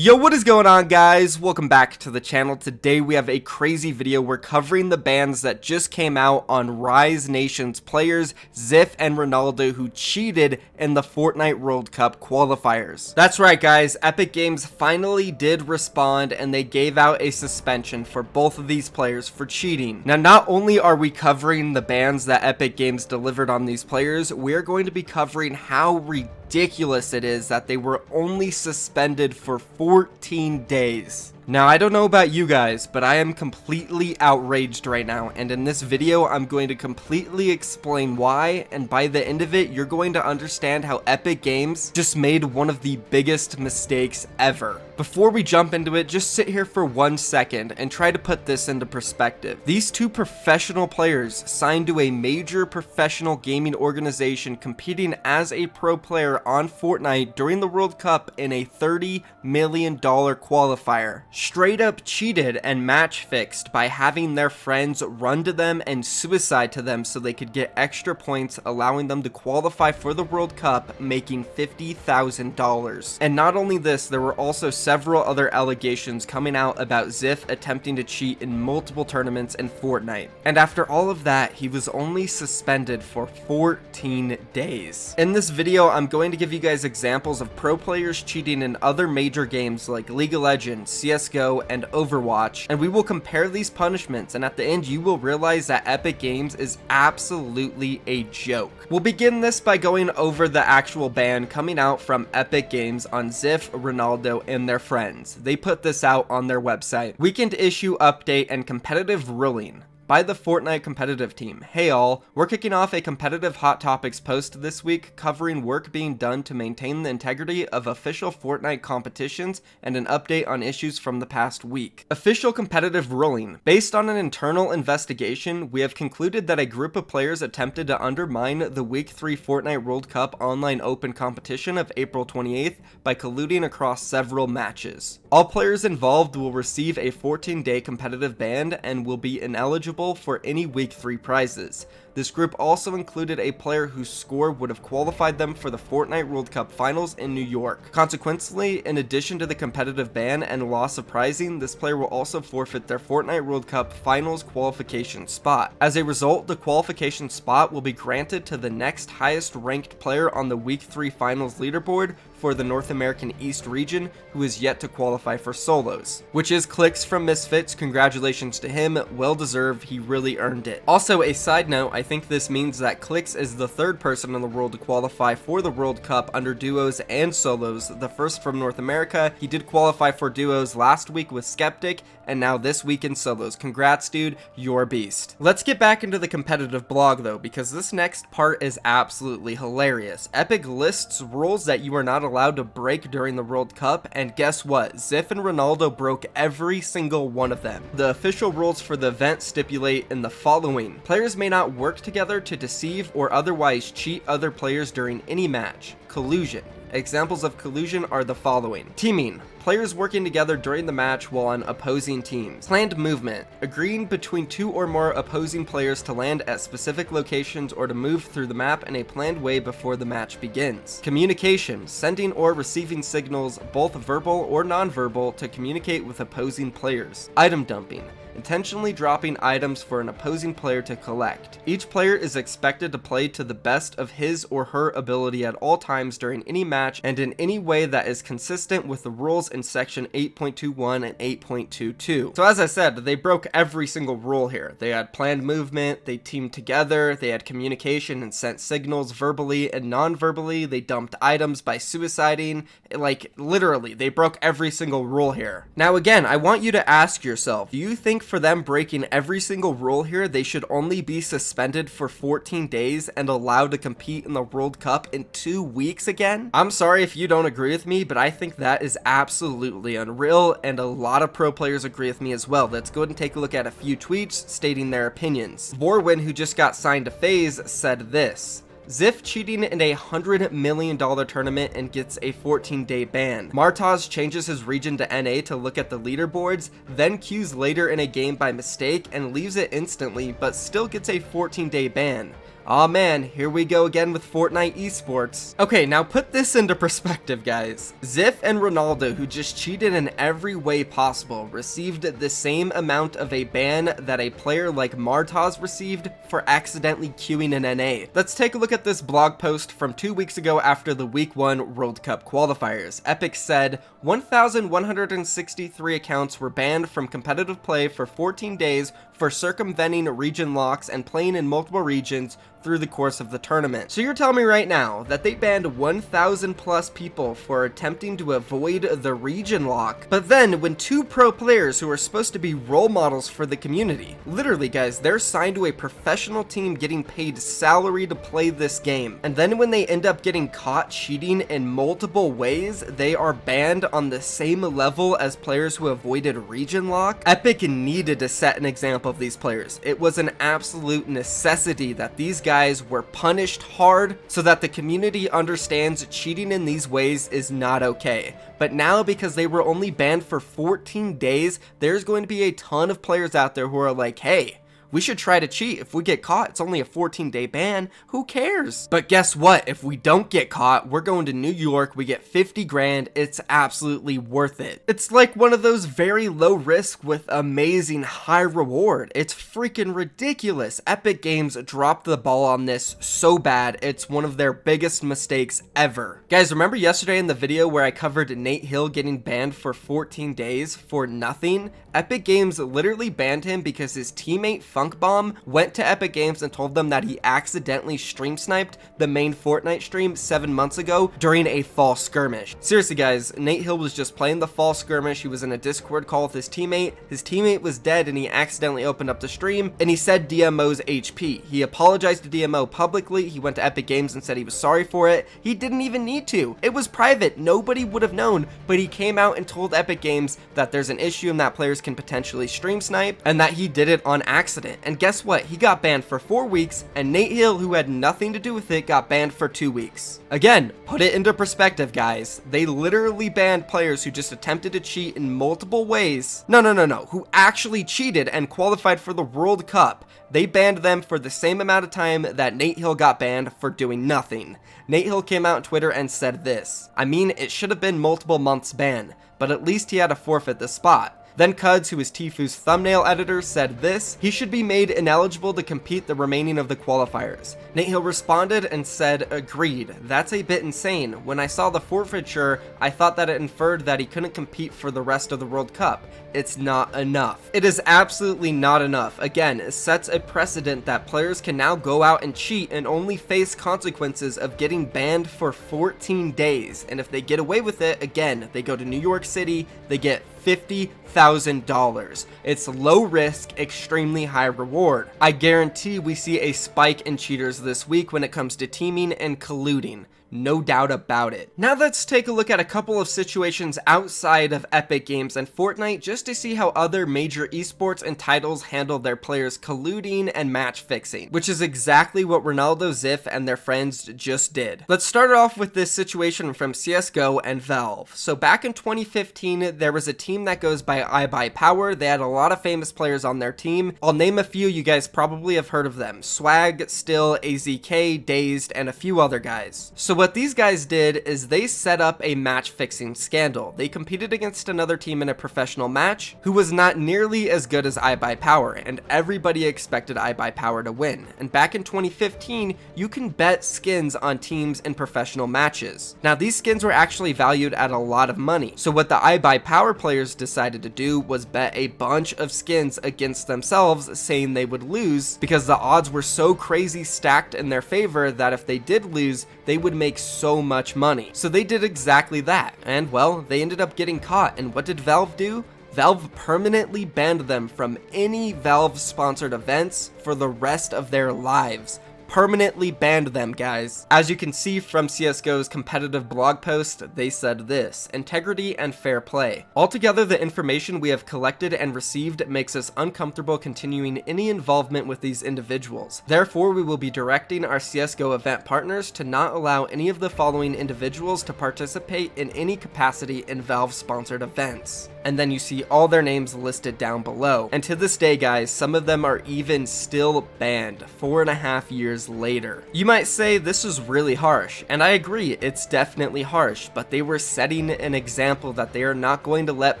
Yo, what is going on, guys? Welcome back to the channel. Today we have a crazy video. We're covering the bans that just came out on Rise Nation's players Ziff and Ronaldo who cheated in the Fortnite World Cup qualifiers. That's right, guys. Epic Games finally did respond and they gave out a suspension for both of these players for cheating. Now, not only are we covering the bans that Epic Games delivered on these players, we're going to be covering how ridiculous it is that they were only suspended for 14 days. Now, I don't know about you guys, but I am completely outraged right now, and in this video, I'm going to completely explain why, and by the end of it, you're going to understand how Epic Games just made one of the biggest mistakes ever. Before we jump into it, just sit here for 1 second and try to put this into perspective. These two professional players signed to a major professional gaming organization competing as a pro player on Fortnite during the World Cup in a $30 million qualifier. Straight up cheated and match fixed by having their friends run to them and suicide to them so they could get extra points, allowing them to qualify for the World Cup, making $50,000. And not only this, there were also several other allegations coming out about Ziff attempting to cheat in multiple tournaments in Fortnite. And after all of that, he was only suspended for 14 days. In this video, I'm going to give you guys examples of pro players cheating in other major games like League of Legends, CSGO, and Overwatch, and we will compare these punishments, and at the end you will realize that Epic Games is absolutely a joke. We'll begin this by going over the actual ban coming out from Epic Games on Ziff, Ronaldo, and their friends. They put this out on their website. Weekend issue update and competitive ruling by the Fortnite competitive team. Hey all, we're kicking off a competitive Hot Topics post this week covering work being done to maintain the integrity of official Fortnite competitions and an update on issues from the past week. Official competitive ruling. Based on an internal investigation, we have concluded that a group of players attempted to undermine the Week 3 Fortnite World Cup online open competition of April 28th by colluding across several matches. All players involved will receive a 14-day competitive ban and will be ineligible for any Week 3 prizes. This group also included a player whose score would have qualified them for the Fortnite World Cup Finals in New York. Consequently, in addition to the competitive ban and loss of prizing, this player will also forfeit their Fortnite World Cup Finals qualification spot. As a result, the qualification spot will be granted to the next highest ranked player on the Week 3 Finals leaderboard for the North American East region who is yet to qualify for solos, which is Clicks from Misfits. Congratulations to him, well deserved, he really earned it. Also, a side note, I think this means that Clicks is the third person in the world to qualify for the World Cup under duos and solos, the first from North America. He did qualify for duos last week with Skeptic, and now this week in solos. Congrats, dude, you're a beast. Let's get back into the competitive blog though, because this next part is absolutely hilarious. Epic lists rules that you are not allowed to break during the World Cup, and guess what? Ziff and Ronaldo broke every single one of them. The official rules for the event stipulate in the following: players may not work together to deceive or otherwise cheat other players during any match. Collusion. Examples of collusion are the following: teaming, players working together during the match while on opposing teams. Planned movement, agreeing between two or more opposing players to land at specific locations or to move through the map in a planned way before the match begins. Communication, sending or receiving signals, both verbal or non-verbal, to communicate with opposing players. Item dumping, intentionally dropping items for an opposing player to collect. Each player is expected to play to the best of his or her ability at all times during any match and in any way that is consistent with the rules in section 8.21 and 8.22. So as I said, they broke every single rule here. They had planned movement, they teamed together, they had communication and sent signals verbally and non-verbally, they dumped items by suiciding. Like, literally, they broke every single rule here. Now again, I want you to ask yourself, do you think for them breaking every single rule here, they should only be suspended for 14 days and allowed to compete in the World Cup in 2 weeks again? I'm sorry if you don't agree with me, but I think that is absolutely unreal, and a lot of pro players agree with me as well. Let's go ahead and take a look at a few tweets stating their opinions. Vorwin, who just got signed to FaZe, said this: Ziff cheating in a $100 million tournament and gets a 14-day ban. Martaz changes his region to NA to look at the leaderboards, then queues later in a game by mistake and leaves it instantly, but still gets a 14-day ban. Aw man, here we go again with Fortnite esports. Okay, now put this into perspective, guys. Ziff and Ronaldo, who just cheated in every way possible, received the same amount of a ban that a player like Martaz received for accidentally queuing an NA. Let's take a look at this blog post from 2 weeks ago after the Week 1 World Cup qualifiers. Epic said, 1,163 accounts were banned from competitive play for 14 days for circumventing region locks and playing in multiple regions through the course of the tournament. So you're telling me right now that they banned 1,000 plus people for attempting to avoid the region lock, but then when 2 pro players who are supposed to be role models for the community, literally guys, they're signed to a professional team getting paid salary to play this game, and then when they end up getting caught cheating in multiple ways, they are banned on the same level as players who avoided region lock? Epic needed to set an example of these players. It was an absolute necessity that these guys were punished hard so that the community understands cheating in these ways is not okay. But now, because they were only banned for 14 days, there's going to be a ton of players out there who are like, hey, we should try to cheat. If we get caught, it's only a 14-day ban. Who cares? But guess what? If we don't get caught, we're going to New York. We get 50 grand. It's absolutely worth it. It's like one of those very low risk with amazing high reward. It's freaking ridiculous. Epic Games dropped the ball on this so bad. It's one of their biggest mistakes ever. Guys, remember yesterday in the video where I covered Nate Hill getting banned for 14 days for nothing? Epic Games literally banned him because his teammate Funk Bomb went to Epic Games and told them that he accidentally stream sniped the main Fortnite stream 7 months ago during a fall skirmish. Seriously guys, Nate Hill was just playing the fall skirmish. He was in a Discord call with his teammate. His teammate was dead and he accidentally opened up the stream and he said DMO's HP. He apologized to DMO publicly. He went to Epic Games and said he was sorry for it. He didn't even need to. It was private. Nobody would have known, but he came out and told Epic Games that there's an issue and that players can potentially stream snipe and that he did it on accident. And guess what? He got banned for 4 weeks, and Nate Hill, who had nothing to do with it, got banned for 2 weeks. Again, put it into perspective, guys. They literally banned players who just attempted to cheat in multiple ways. No, who actually cheated and qualified for the World Cup. They banned them for the same amount of time that Nate Hill got banned for doing nothing. Nate Hill came out on Twitter and said this, I mean, it should have been multiple months ban, but at least he had to forfeit the spot. Then Cuds, who is Tifu's thumbnail editor, said this, he should be made ineligible to compete the remaining of the qualifiers. Nate Hill responded and said, agreed, that's a bit insane. When I saw the forfeiture, I thought that it inferred that he couldn't compete for the rest of the World Cup. It's not enough. It is absolutely not enough. Again, it sets a precedent that players can now go out and cheat and only face consequences of getting banned for 14 days. And if they get away with it, again, they go to New York City, they get $50,000. It's low risk, extremely high reward. I guarantee we see a spike in cheaters this week when it comes to teaming and colluding. No doubt about it. Now let's take a look at a couple of situations outside of Epic Games and Fortnite just to see how other major esports and titles handle their players colluding and match fixing, which is exactly what Ronaldo, Ziff, and their friends just did. Let's start off with this situation from CSGO and Valve. So back in 2015, there was a team that goes by iBuyPower. They had a lot of famous players on their team. I'll name a few, you guys probably have heard of them. Swag, Still, AZK, Dazed, and a few other guys. So what these guys did is they set up a match fixing scandal. They competed against another team in a professional match who was not nearly as good as iBuyPower, and everybody expected iBuyPower to win. And back in 2015, you can bet skins on teams in professional matches. Now these skins were actually valued at a lot of money. So what the iBuyPower players decided to do was bet a bunch of skins against themselves, saying they would lose because the odds were so crazy stacked in their favor that if they did lose, they would make so much money. So they did exactly that, and well, they ended up getting caught. And what did Valve do? Valve permanently banned them from any Valve sponsored events for the rest of their lives. Permanently banned them, guys. As you can see from CSGO's competitive blog post, they said this: integrity and fair play. Altogether, the information we have collected and received makes us uncomfortable continuing any involvement with these individuals. Therefore, we will be directing our CSGO event partners to not allow any of the following individuals to participate in any capacity in Valve-sponsored events. And then you see all their names listed down below. And to this day, guys, some of them are even still banned 4.5 years years later. You might say this is really harsh, and I agree, it's definitely harsh, but they were setting an example that they are not going to let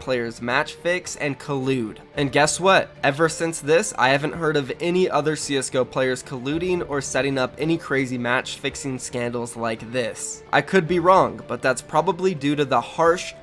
players match fix and collude. And guess what? Ever since this, I haven't heard of any other CSGO players colluding or setting up any crazy match fixing scandals like this. I could be wrong, but that's probably due to the harsh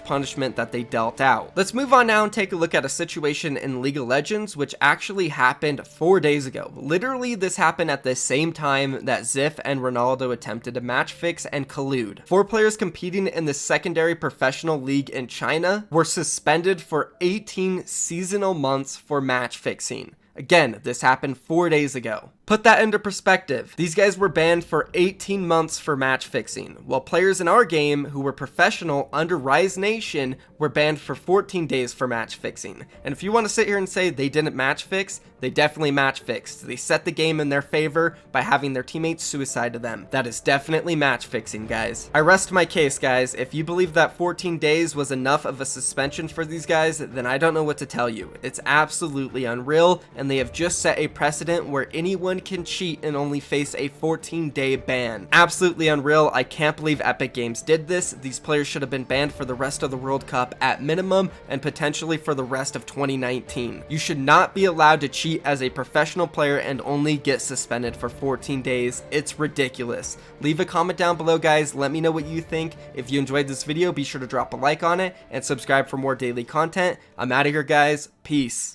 punishment that they dealt out. Let's move on now and take a look at a situation in League of Legends which actually happened 4 days ago. Literally, this happened at the same time that Ziff and Ronaldo attempted to match fix and collude. 4 players competing in the secondary professional league in China were suspended for 18 seasonal months for match fixing. Again, this happened 4 days ago. Put that into perspective. These guys were banned for 18 months for match fixing, while players in our game who were professional under Rise Nation were banned for 14 days for match fixing. And if you want to sit here and say they didn't match fix, they definitely match fixed. They set the game in their favor by having their teammates suicide to them. That is definitely match fixing, guys. I rest my case, guys. If you believe that 14 days was enough of a suspension for these guys, then I don't know what to tell you. It's absolutely unreal, and they have just set a precedent where anyone can cheat and only face a 14-day ban. Absolutely unreal. I can't believe Epic Games did this. These players should have been banned for the rest of the World Cup at minimum, and potentially for the rest of 2019. You should not be allowed to cheat as a professional player and only get suspended for 14 days. It's ridiculous. Leave a comment down below, guys. Let me know what you think. If you enjoyed this video, be sure to drop a like on it and subscribe for more daily content. I'm out of here, guys. Peace.